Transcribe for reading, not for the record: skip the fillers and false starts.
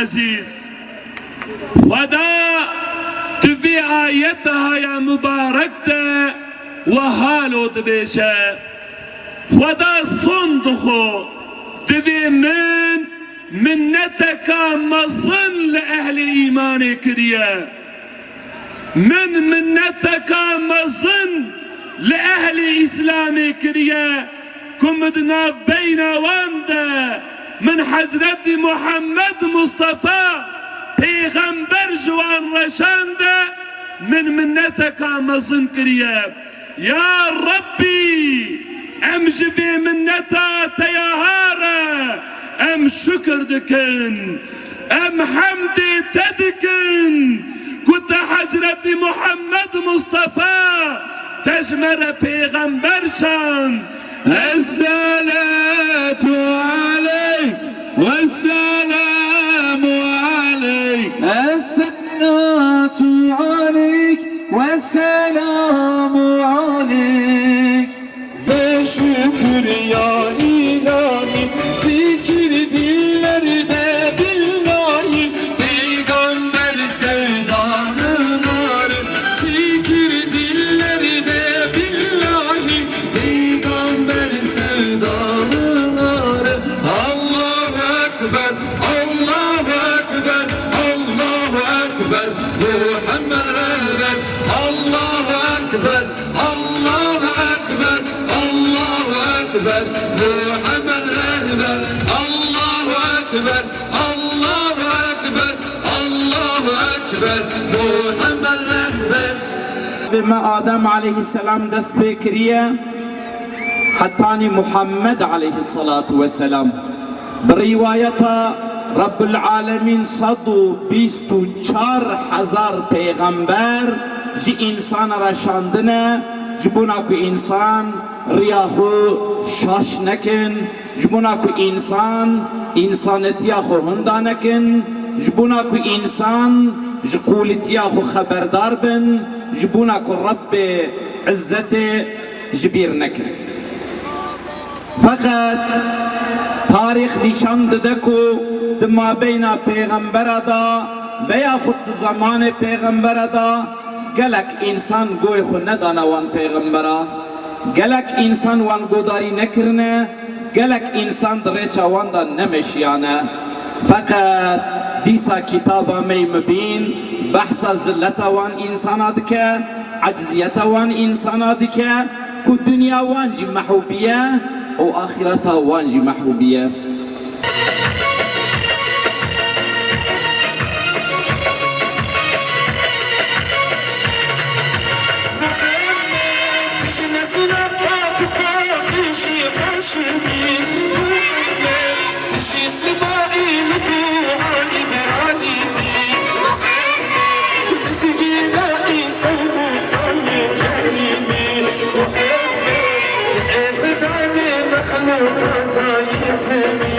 عزیز خدا دوی آیتها یا مبارک ده و حالو دبیشه خدا صندخو دوی منتك مصن لأهل إيمان كريا منتك مصن لأهل إسلام كريا كمدنا بين واندا من حضرت محمد مصطفى پیغمبر جوان رشاندا منتك مصن كريا يا ربي امجفي منتا تياهارا ام شكر دكن ام حمد تدكن كنت حضرت محمد مصطفى تجمر پیغمبر شان الصلاة عليك والسلام عليك الصلاة عليك والسلام عليك بشكر يا إلهي zikir dillerde billahi peygamber sevdanın var zikir dillerde billahi peygamber sevdanın var Allahu Ekber Allahu Ekber Allahu Ekber Muhammed rehber Allahu Ekber Allahu Ekber Allahu Ekber Muhammed rehber Allahu Ekber Allahu Ekber Allahu Ekber Muhammed rehber ما آدم عليه السلام دست بكرية حتى محمد عليه الصلاة والسلام برواية رب العالمين صدو بيستو چار هزار پیغمبر جي انسان رشاندنه جبونا كو انسان رياخو شاش نكن جبونا كو انسانتيا خو هندا نكن جبونا كو انسان جقولتيا خو خبردار بن جبونا كو رب عزته جبير نكن فقط تاريخ نشان ددكو دما بين پیغمبر دا ويا خود زمان پیغمبر دا گلک انسان گوی خو ندانه وان پیغمبرا گلک انسان وان گوداری نکرنه گلک انسان درچا وان دا نمشیانه فقط دیسا کتابا می مبین بحثا زلتا وان انسانا دکه عجزیتا وان انسانا دکه که دنیا وان جی محوبیه و آخرتا وان جی محوبیه مخلوقات يتمي